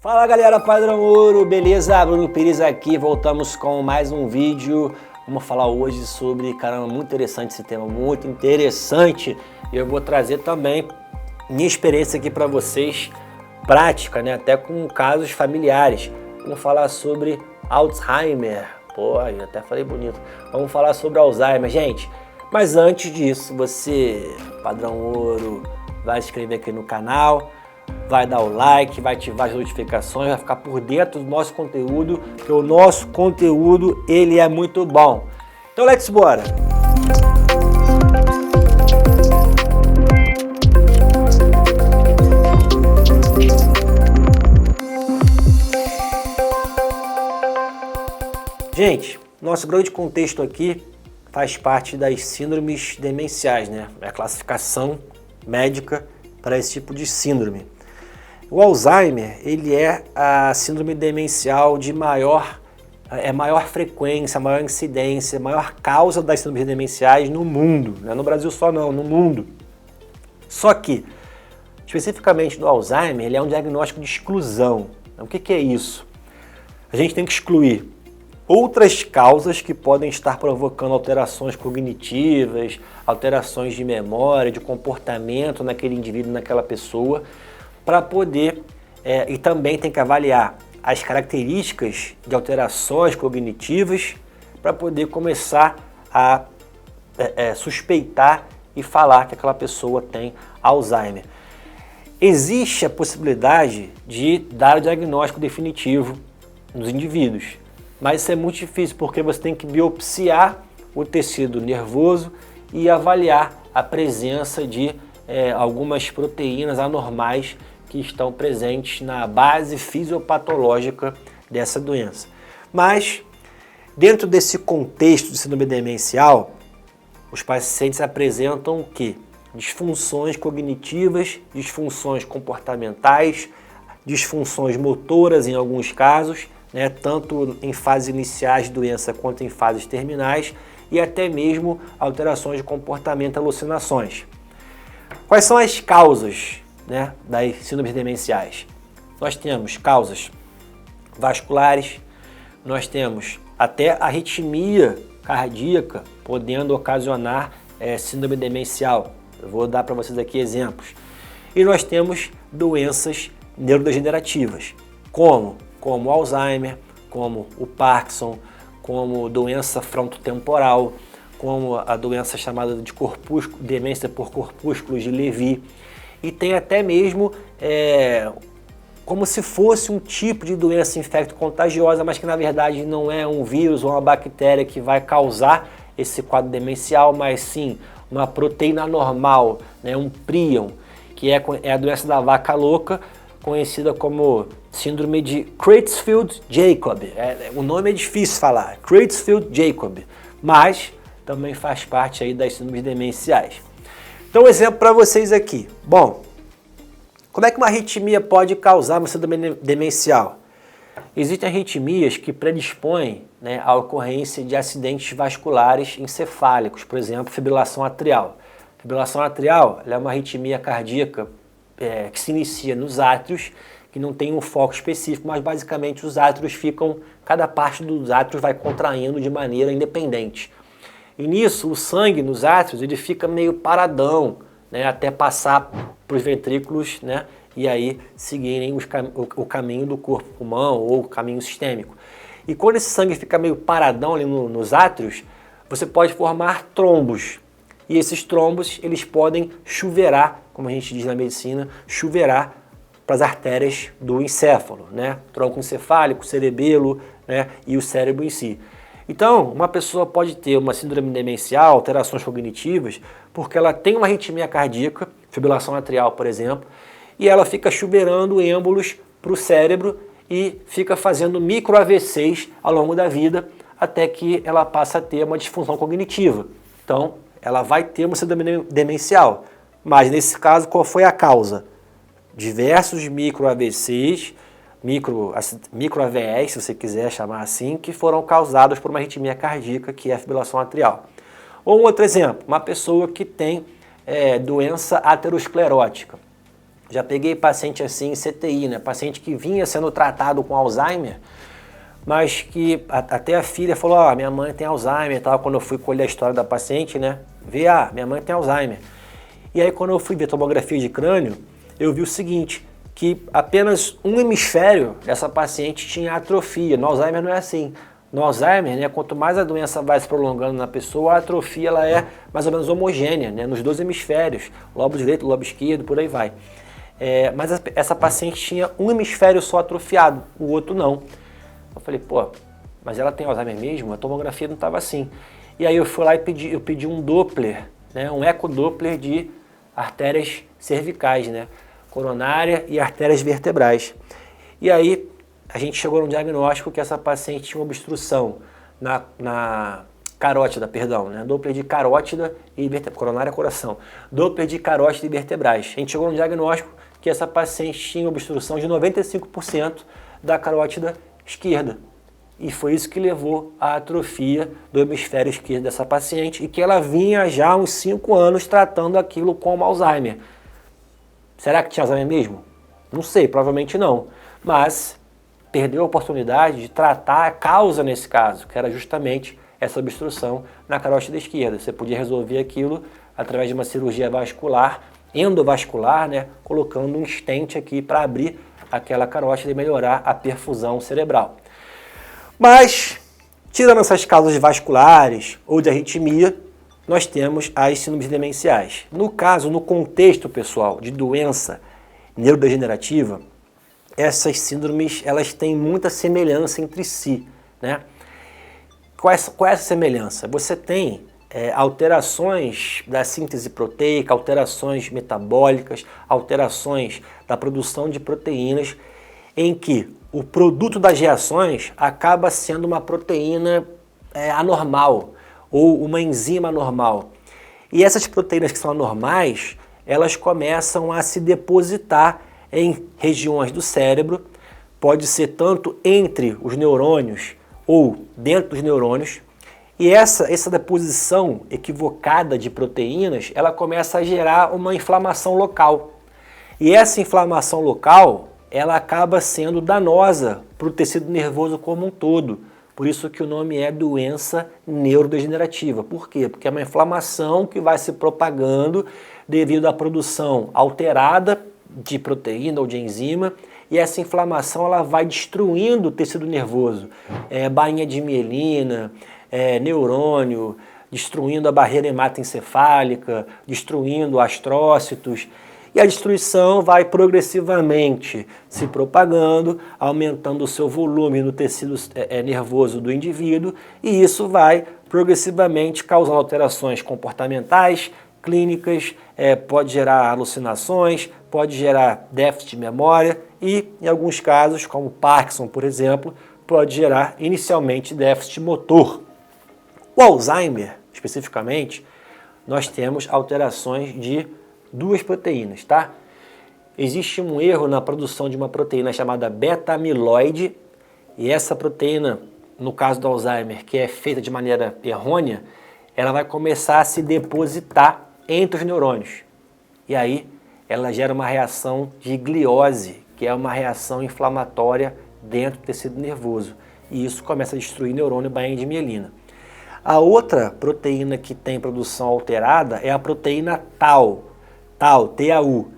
Fala galera, Padrão Ouro, beleza? Bruno Pires aqui, voltamos com mais um vídeo. Vamos falar hoje sobre, caramba, muito interessante esse tema, muito interessante. E eu vou trazer também minha experiência aqui para vocês, prática, né? Até com casos familiares. Vamos falar sobre Alzheimer. Pô, eu até falei bonito. Vamos falar sobre Alzheimer, gente. Mas antes disso, você, Padrão Ouro, vai se inscrever aqui no canal, vai dar o like, vai ativar as notificações, vai ficar por dentro do nosso conteúdo, porque o nosso conteúdo, ele é muito bom. Então, let's bora! Gente, nosso grande contexto aqui faz parte das síndromes demenciais, né? É a classificação médica para esse tipo de síndrome. O Alzheimer, ele é a síndrome demencial de maior frequência, maior incidência, maior causa das síndromes demenciais no mundo. Não é no Brasil só não, no mundo. Só que, especificamente do Alzheimer, ele é um diagnóstico de exclusão. O que é isso? A gente tem que excluir outras causas que podem estar provocando alterações cognitivas, alterações de memória, de comportamento naquele indivíduo, naquela pessoa, para poder, e também tem que avaliar as características de alterações cognitivas para poder começar a suspeitar e falar que aquela pessoa tem Alzheimer. Existe a possibilidade de dar o diagnóstico definitivo nos indivíduos, mas isso é muito difícil porque você tem que biopsiar o tecido nervoso e avaliar a presença de algumas proteínas anormais que estão presentes na base fisiopatológica dessa doença. Mas, dentro desse contexto de síndrome demencial, os pacientes apresentam o quê? Disfunções cognitivas, disfunções comportamentais, disfunções motoras em alguns casos, né, tanto em fases iniciais de doença quanto em fases terminais, e até mesmo alterações de comportamento, alucinações. Quais são as causas, né, das síndromes demenciais? Nós temos causas vasculares, nós temos até arritmia cardíaca, podendo ocasionar síndrome demencial. Eu vou dar para vocês aqui exemplos. E nós temos doenças neurodegenerativas, como Alzheimer, como o Parkinson, como doença frontotemporal, como a doença chamada de demência por corpúsculos de Levy. E tem até mesmo como se fosse um tipo de doença infecto-contagiosa, mas que na verdade não é um vírus ou uma bactéria que vai causar esse quadro demencial, mas sim uma proteína anormal, né, um prion, que é a doença da vaca louca, conhecida como síndrome de Creutzfeldt-Jakob. O nome é difícil falar, Creutzfeldt-Jakob, mas também faz parte aí das síndromes demenciais. Então, um exemplo para vocês aqui. Bom, como é que uma arritmia pode causar uma síndrome demencial? Existem arritmias que predispõem, né, à ocorrência de acidentes vasculares encefálicos, por exemplo, fibrilação atrial. Fibrilação atrial é uma arritmia cardíaca que se inicia nos átrios, que não tem um foco específico, mas basicamente os átrios cada parte dos átrios vai contraindo de maneira independente. E nisso, o sangue nos átrios ele fica meio paradão, né, até passar para os ventrículos, né, e aí seguirem o caminho do corpo, pulmão ou o caminho sistêmico. E quando esse sangue fica meio paradão ali nos átrios, você pode formar trombos. E esses trombos eles podem chuveirar, como a gente diz na medicina, chuveirar para as artérias do encéfalo, né, tronco encefálico, cerebelo, né, e o cérebro em si. Então, uma pessoa pode ter uma síndrome demencial, alterações cognitivas, porque ela tem uma arritmia cardíaca, fibrilação atrial, por exemplo, e ela fica chuveirando êmbolos para o cérebro e fica fazendo micro AVCs ao longo da vida, até que ela passa a ter uma disfunção cognitiva. Então, ela vai ter uma síndrome demencial. Mas, nesse caso, qual foi a causa? Diversos micro AVCs, micro AVEs, se você quiser chamar assim, que foram causados por uma arritmia cardíaca, que é a fibrilação atrial. Ou um outro exemplo, uma pessoa que tem doença aterosclerótica. Já peguei paciente assim em CTI, né? Paciente que vinha sendo tratado com Alzheimer, mas que até a filha falou, ó, minha mãe tem Alzheimer e tal, quando eu fui colher a história da paciente, né? Ver, minha mãe tem Alzheimer. E aí quando eu fui ver tomografia de crânio, eu vi o seguinte, que apenas um hemisfério dessa paciente tinha atrofia. No Alzheimer não é assim. No Alzheimer, né, quanto mais a doença vai se prolongando na pessoa, a atrofia ela é mais ou menos homogênea, né, nos dois hemisférios, lobo direito, lobo esquerdo, por aí vai. Mas essa paciente tinha um hemisfério só atrofiado, o outro não. Eu falei, pô, mas ela tem Alzheimer mesmo? A tomografia não estava assim. E aí eu fui lá e eu pedi um Doppler, né, um ecodoppler de artérias cervicais, né, coronária e artérias vertebrais. E aí a gente chegou no diagnóstico que essa paciente tinha uma obstrução na carótida, perdão, né, Doppler de carótida e coronária coração, Doppler de carótida e vertebrais. A gente chegou no diagnóstico que essa paciente tinha obstrução de 95% da carótida esquerda. E foi isso que levou à atrofia do hemisfério esquerdo dessa paciente e que ela vinha já há uns 5 anos tratando aquilo como Alzheimer. Será que tinha Alzheimer mesmo? Não sei, provavelmente não. Mas perdeu a oportunidade de tratar a causa nesse caso, que era justamente essa obstrução na carótida esquerda. Você podia resolver aquilo através de uma cirurgia vascular, endovascular, né, colocando um stent aqui para abrir aquela carótida e melhorar a perfusão cerebral. Mas, tirando essas causas vasculares ou de arritmia, nós temos as síndromes demenciais. No caso, no contexto, pessoal, de doença neurodegenerativa, essas síndromes elas têm muita semelhança entre si, né? Qual é essa semelhança? Você tem alterações da síntese proteica, alterações metabólicas, alterações da produção de proteínas, em que o produto das reações acaba sendo uma proteína anormal ou uma enzima anormal. E essas proteínas que são anormais, elas começam a se depositar em regiões do cérebro, pode ser tanto entre os neurônios ou dentro dos neurônios, e essa deposição equivocada de proteínas, ela começa a gerar uma inflamação local. E essa inflamação local, ela acaba sendo danosa para o tecido nervoso como um todo. Por isso que o nome é doença neurodegenerativa. Por quê? Porque é uma inflamação que vai se propagando devido à produção alterada de proteína ou de enzima, e essa inflamação ela vai destruindo o tecido nervoso, bainha de mielina, neurônio, destruindo a barreira hematoencefálica, destruindo astrócitos, e a destruição vai progressivamente se propagando, aumentando o seu volume no tecido nervoso do indivíduo, e isso vai progressivamente causando alterações comportamentais, clínicas, pode gerar alucinações, pode gerar déficit de memória e, em alguns casos, como Parkinson, por exemplo, pode gerar inicialmente déficit motor. O Alzheimer, especificamente, nós temos alterações de duas proteínas, tá? Existe um erro na produção de uma proteína chamada beta-amiloide, e essa proteína, no caso do Alzheimer, que é feita de maneira errônea, ela vai começar a se depositar entre os neurônios. E aí ela gera uma reação de gliose, que é uma reação inflamatória dentro do tecido nervoso. E isso começa a destruir neurônio e bainha de mielina. A outra proteína que tem produção alterada é a proteína Tau, TAU,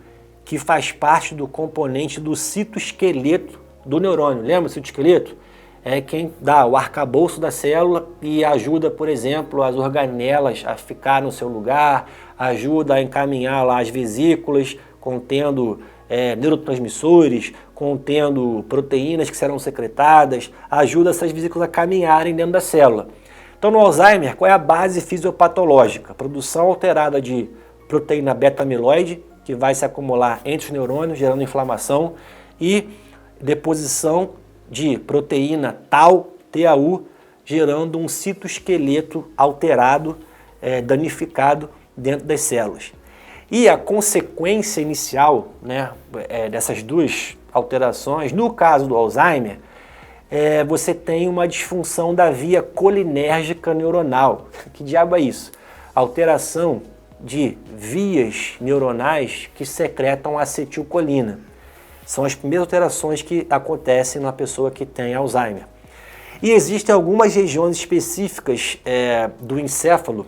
que faz parte do componente do citoesqueleto do neurônio. Lembra o citoesqueleto? É quem dá o arcabouço da célula e ajuda, por exemplo, as organelas a ficar no seu lugar, ajuda a encaminhar lá as vesículas, contendo neurotransmissores, contendo proteínas que serão secretadas, ajuda essas vesículas a caminharem dentro da célula. Então, no Alzheimer, qual é a base fisiopatológica? Produção alterada de proteína beta-amiloide, que vai se acumular entre os neurônios, gerando inflamação, e deposição de proteína Tau, TAU, gerando um citoesqueleto alterado, danificado dentro das células. E a consequência inicial, né, dessas duas alterações, no caso do Alzheimer, você tem uma disfunção da via colinérgica neuronal. Que diabo é isso? Alteração de vias neuronais que secretam acetilcolina. São as primeiras alterações que acontecem na pessoa que tem Alzheimer. E existem algumas regiões específicas do encéfalo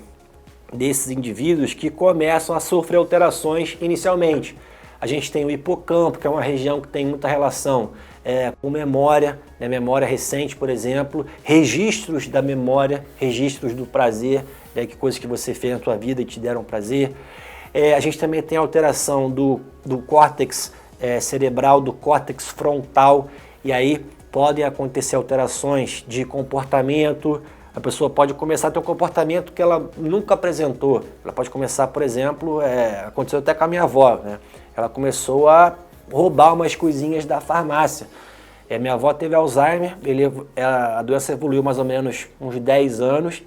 desses indivíduos que começam a sofrer alterações inicialmente. A gente tem o hipocampo, que é uma região que tem muita relação com memória, né? Memória recente, por exemplo, registros da memória, registros do prazer, né? Que coisas que você fez na sua vida e te deram prazer. A gente também tem a alteração do córtex cerebral, do córtex frontal, e aí podem acontecer alterações de comportamento. A pessoa pode começar a ter um comportamento que ela nunca apresentou. Ela pode começar, por exemplo, aconteceu até com a minha avó, né? Ela começou a roubar umas coisinhas da farmácia. Minha avó teve Alzheimer, a doença evoluiu mais ou menos uns 10 anos,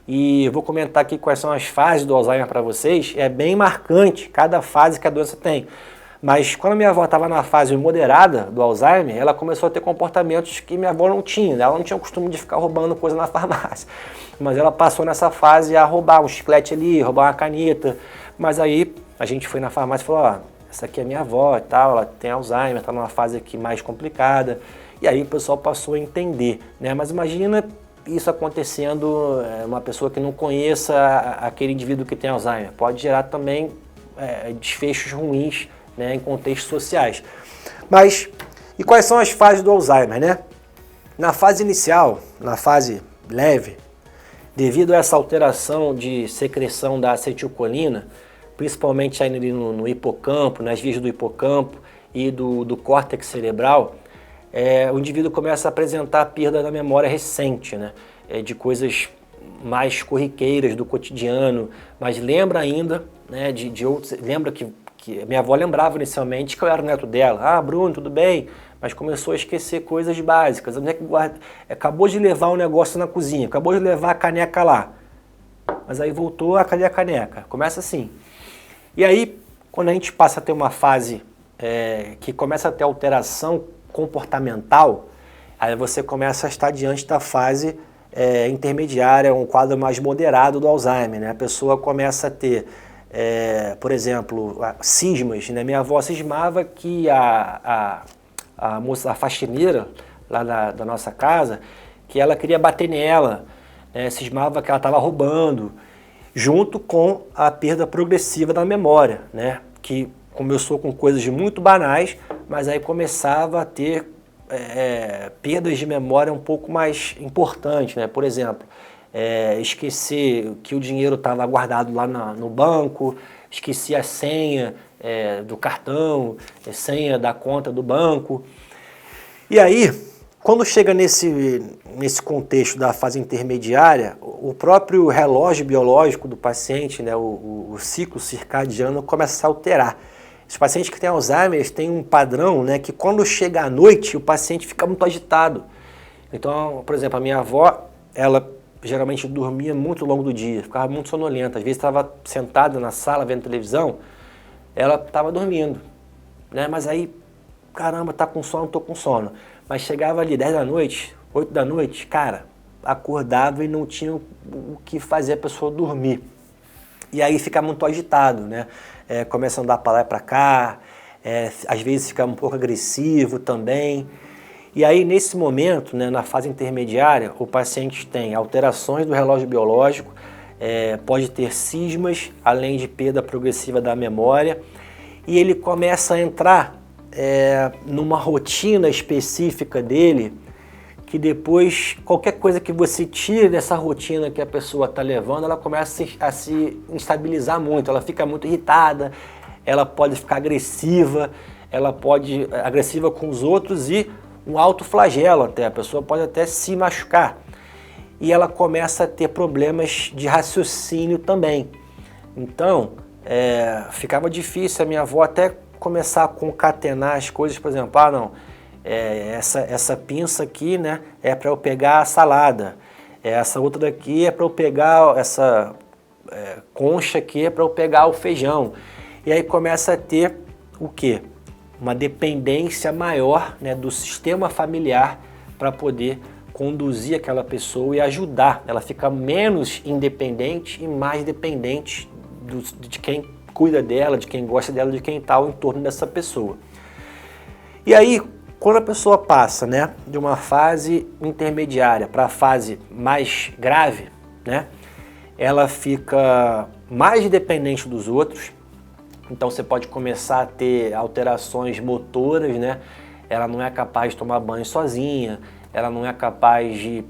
e eu vou comentar aqui quais são as fases do Alzheimer para vocês. É bem marcante cada fase que a doença tem. Mas quando minha avó estava na fase moderada do Alzheimer, ela começou a ter comportamentos que minha avó não tinha. Ela não tinha o costume de ficar roubando coisa na farmácia. Mas ela passou nessa fase a roubar um chiclete ali, roubar uma caneta. Mas aí a gente foi na farmácia e falou, ó, essa aqui é minha avó e tal, ela tem Alzheimer, está numa fase aqui mais complicada. E aí o pessoal passou a entender, né? Mas imagina isso acontecendo, uma pessoa que não conheça aquele indivíduo que tem Alzheimer. Pode gerar também desfechos ruins, né, em contextos sociais. Mas, e quais são as fases do Alzheimer, né? Na fase inicial, na fase leve, devido a essa alteração de secreção da acetilcolina, principalmente aí no hipocampo, nas vias do hipocampo e do córtex cerebral, o indivíduo começa a apresentar a perda da memória recente, né? De coisas mais corriqueiras do cotidiano, mas lembra ainda, né, de outros, lembra que minha avó lembrava inicialmente que eu era o neto dela. Ah, Bruno, tudo bem? Mas começou a esquecer coisas básicas. Acabou de levar um negócio na cozinha, acabou de levar a caneca lá. Mas aí voltou, cadê a caneca? Começa assim. E aí, quando a gente passa a ter uma fase que começa a ter alteração comportamental, aí você começa a estar diante da fase intermediária, um quadro mais moderado do Alzheimer, né? A pessoa começa a ter por exemplo, cismas, né? Minha avó cismava que a moça, a faxineira lá da nossa casa, que ela queria bater nela, né? Cismava que ela estava roubando, junto com a perda progressiva da memória, né? Que começou com coisas muito banais, mas aí começava a ter perdas de memória um pouco mais importantes, né? Por exemplo, esquecer que o dinheiro estava guardado lá no banco, esqueci a senha do cartão, a senha da conta do banco. E aí, quando chega nesse contexto da fase intermediária, o próprio relógio biológico do paciente, né, o ciclo circadiano, começa a se alterar. Os pacientes que têm Alzheimer, eles têm um padrão, né, que quando chega à noite, o paciente fica muito agitado. Então, por exemplo, a minha avó, ela geralmente dormia muito ao longo do dia, ficava muito sonolenta. Às vezes estava sentada na sala vendo televisão, ela estava dormindo, né? Mas aí, caramba, tá com sono, tô com sono. Mas chegava ali 10 da noite, 8 da noite, cara, acordava e não tinha o que fazer a pessoa dormir. E aí fica muito agitado, né? Começa a andar para lá e para cá, às vezes fica um pouco agressivo também. E aí, nesse momento, né, na fase intermediária, o paciente tem alterações do relógio biológico, pode ter cismas, além de perda progressiva da memória, e ele começa a entrar numa rotina específica dele, que depois, qualquer coisa que você tire dessa rotina que a pessoa está levando, ela começa a se instabilizar muito, ela fica muito irritada, ela pode ficar agressiva, agressiva com os outros e um autoflagelo até, a pessoa pode até se machucar. E ela começa a ter problemas de raciocínio também. Então, ficava difícil a minha avó até começar a concatenar as coisas, por exemplo, essa pinça aqui, né, é para eu pegar a salada, essa outra daqui é para eu pegar, essa concha aqui é para eu pegar o feijão. E aí começa a ter o quê? Uma dependência maior, né, do sistema familiar para poder conduzir aquela pessoa e ajudar. Ela fica menos independente e mais dependente de quem cuida dela, de quem gosta dela, de quem está ao entorno dessa pessoa. E aí, quando a pessoa passa, né, de uma fase intermediária para a fase mais grave, né, ela fica mais dependente dos outros. Então você pode começar a ter alterações motoras, né? Ela não é capaz de tomar banho sozinha, ela não é capaz de...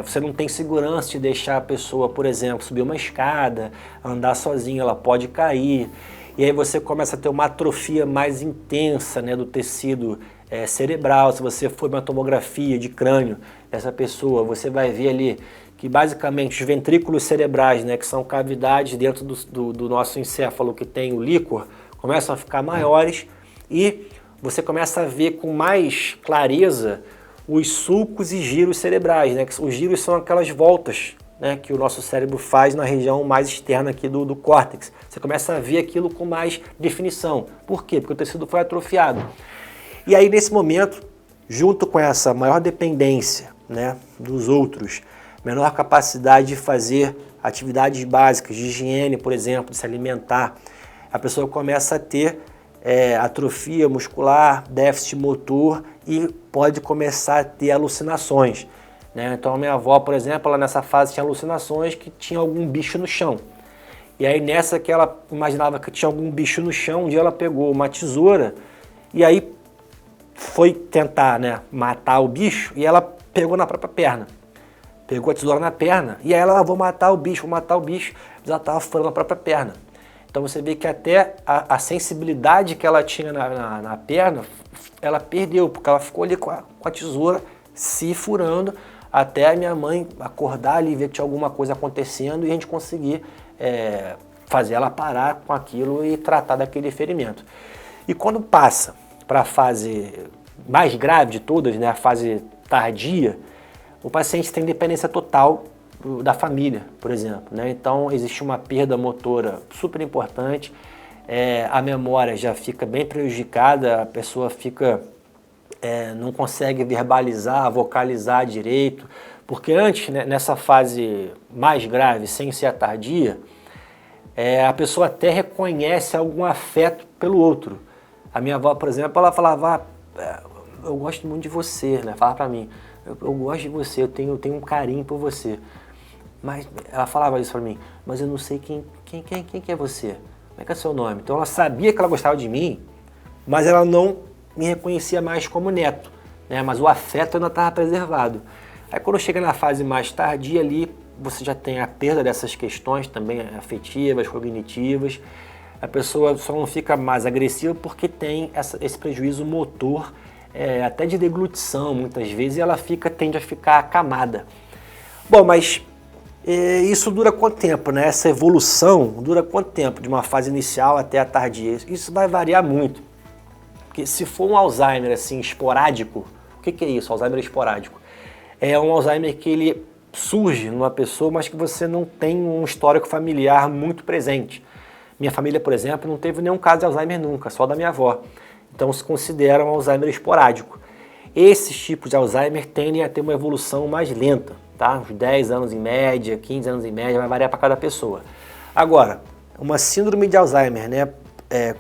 você não tem segurança de deixar a pessoa, por exemplo, subir uma escada, andar sozinha, ela pode cair. E aí você começa a ter uma atrofia mais intensa, né, do tecido cerebral. Se você for uma tomografia de crânio dessa pessoa, você vai ver ali que basicamente os ventrículos cerebrais, né, que são cavidades dentro do nosso encéfalo que tem o líquor, começam a ficar maiores e você começa a ver com mais clareza os sulcos e giros cerebrais, né? Os giros são aquelas voltas, né, que o nosso cérebro faz na região mais externa aqui do córtex. Você começa a ver aquilo com mais definição. Por quê? Porque o tecido foi atrofiado. E aí nesse momento, junto com essa maior dependência, né, dos outros, menor capacidade de fazer atividades básicas, de higiene, por exemplo, de se alimentar, a pessoa começa a ter atrofia muscular, déficit motor e pode começar a ter alucinações, né? Então a minha avó, por exemplo, ela nessa fase tinha alucinações que tinha algum bicho no chão. E aí nessa que ela imaginava que tinha algum bicho no chão, um dia ela pegou uma tesoura e aí foi tentar, né, matar o bicho e ela pegou na própria perna. Pegou a tesoura na perna e aí ela, vou matar o bicho, mas ela estava furando a própria perna. Então você vê que até a sensibilidade que ela tinha na perna, ela perdeu, porque ela ficou ali com a tesoura se furando, até a minha mãe acordar ali, ver que tinha alguma coisa acontecendo e a gente conseguir fazer ela parar com aquilo e tratar daquele ferimento. E quando passa para a fase mais grave de todas, né, a fase tardia, o paciente tem dependência total da família, por exemplo, né? Então existe uma perda motora super importante, a memória já fica bem prejudicada, a pessoa fica, não consegue verbalizar, vocalizar direito, porque antes, né, nessa fase mais grave, sem ser a tardia, a pessoa até reconhece algum afeto pelo outro. A minha avó, por exemplo, ela falava, eu gosto muito de você, né? Falava pra mim, eu gosto de você, eu tenho um carinho por você. Mas ela falava isso pra mim, mas eu não sei quem que é você, como é que é seu nome? Então ela sabia que ela gostava de mim, mas ela não me reconhecia mais como neto, né? Mas o afeto ainda estava preservado. Aí quando chega na fase mais tardia ali, você já tem a perda dessas questões também afetivas, cognitivas, a pessoa só não fica mais agressiva porque tem esse prejuízo motor, até de deglutição muitas vezes, e ela tende a ficar acamada. Bom, mas isso dura quanto tempo, né? Essa evolução dura quanto tempo, de uma fase inicial até a tardia? Isso vai variar muito. Porque se for um Alzheimer assim, esporádico, o que é isso, Alzheimer esporádico? É um Alzheimer que ele surge numa pessoa, mas que você não tem um histórico familiar muito presente. Minha família, por exemplo, não teve nenhum caso de Alzheimer nunca, só da minha avó. Então se considera um Alzheimer esporádico. Esses tipos de Alzheimer tendem a ter uma evolução mais lenta, tá? Uns 10 anos em média, 15 anos em média, vai variar para cada pessoa. Agora, uma síndrome de Alzheimer, né,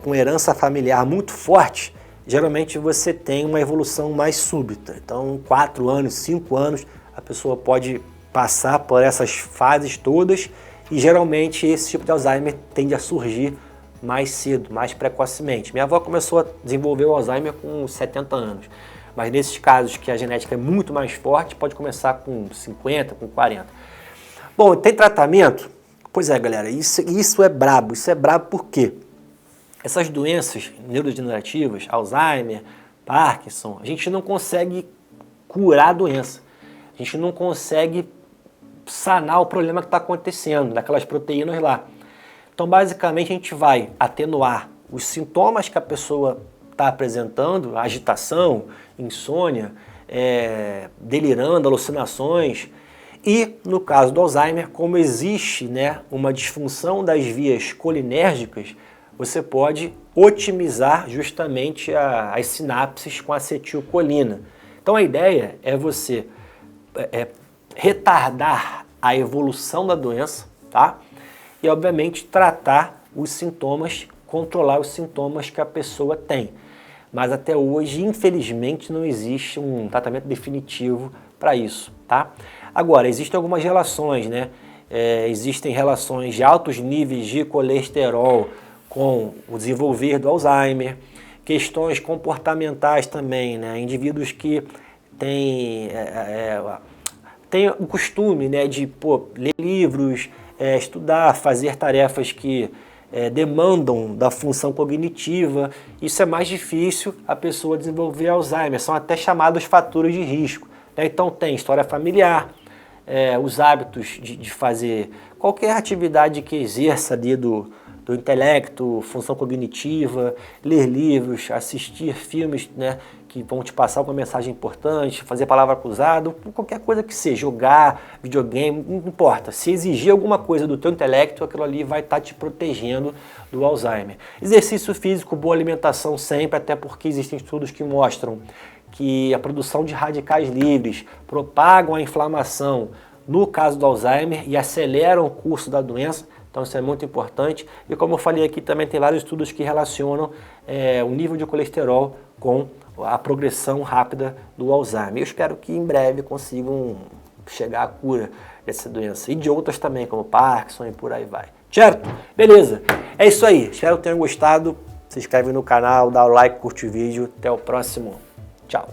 com herança familiar muito forte, geralmente você tem uma evolução mais súbita. Então, 4 anos, 5 anos, a pessoa pode passar por essas fases todas e geralmente esse tipo de Alzheimer tende a surgir mais cedo, mais precocemente. Minha avó começou a desenvolver o Alzheimer com 70 anos, mas nesses casos que a genética é muito mais forte, pode começar com 50, com 40. Bom, tem tratamento? Pois é, galera, isso é brabo. Isso é brabo por quê? Essas doenças neurodegenerativas, Alzheimer, Parkinson, a gente não consegue curar a doença. A gente não consegue sanar o problema que está acontecendo, daquelas proteínas lá. Então, basicamente, a gente vai atenuar os sintomas que a pessoa está apresentando, agitação, insônia, delirando, alucinações. E, no caso do Alzheimer, como existe, né, uma disfunção das vias colinérgicas, você pode otimizar justamente as sinapses com acetilcolina. Então, a ideia é você retardar a evolução da doença, tá? e, obviamente, tratar os sintomas, controlar os sintomas que a pessoa tem. Mas até hoje, infelizmente, não existe um tratamento definitivo para isso, tá? Agora, existem algumas relações, né? Existem relações de altos níveis de colesterol com o desenvolver do Alzheimer, questões comportamentais também, né? Indivíduos que têm o costume, né, de ler livros, estudar, fazer tarefas que demandam da função cognitiva, isso é mais difícil a pessoa desenvolver Alzheimer, são até chamados fatores de risco, né? Então tem história familiar, os hábitos de fazer qualquer atividade que exerça ali do intelecto, função cognitiva, ler livros, assistir filmes, né, que vão te passar uma mensagem importante, fazer palavra cruzada, qualquer coisa que seja, jogar, videogame, não importa. Se exigir alguma coisa do teu intelecto, aquilo ali vai estar te protegendo do Alzheimer. Exercício físico, boa alimentação sempre, até porque existem estudos que mostram que a produção de radicais livres propagam a inflamação no caso do Alzheimer e aceleram o curso da doença. Então isso é muito importante. E como eu falei aqui, também tem vários estudos que relacionam o nível de colesterol com a progressão rápida do Alzheimer. Eu espero que em breve consigam chegar à cura dessa doença. E de outras também, como Parkinson e por aí vai. Certo? Beleza. É isso aí. Espero que tenham gostado. Se inscreve no canal, dá o like, curte o vídeo. Até o próximo. Tchau.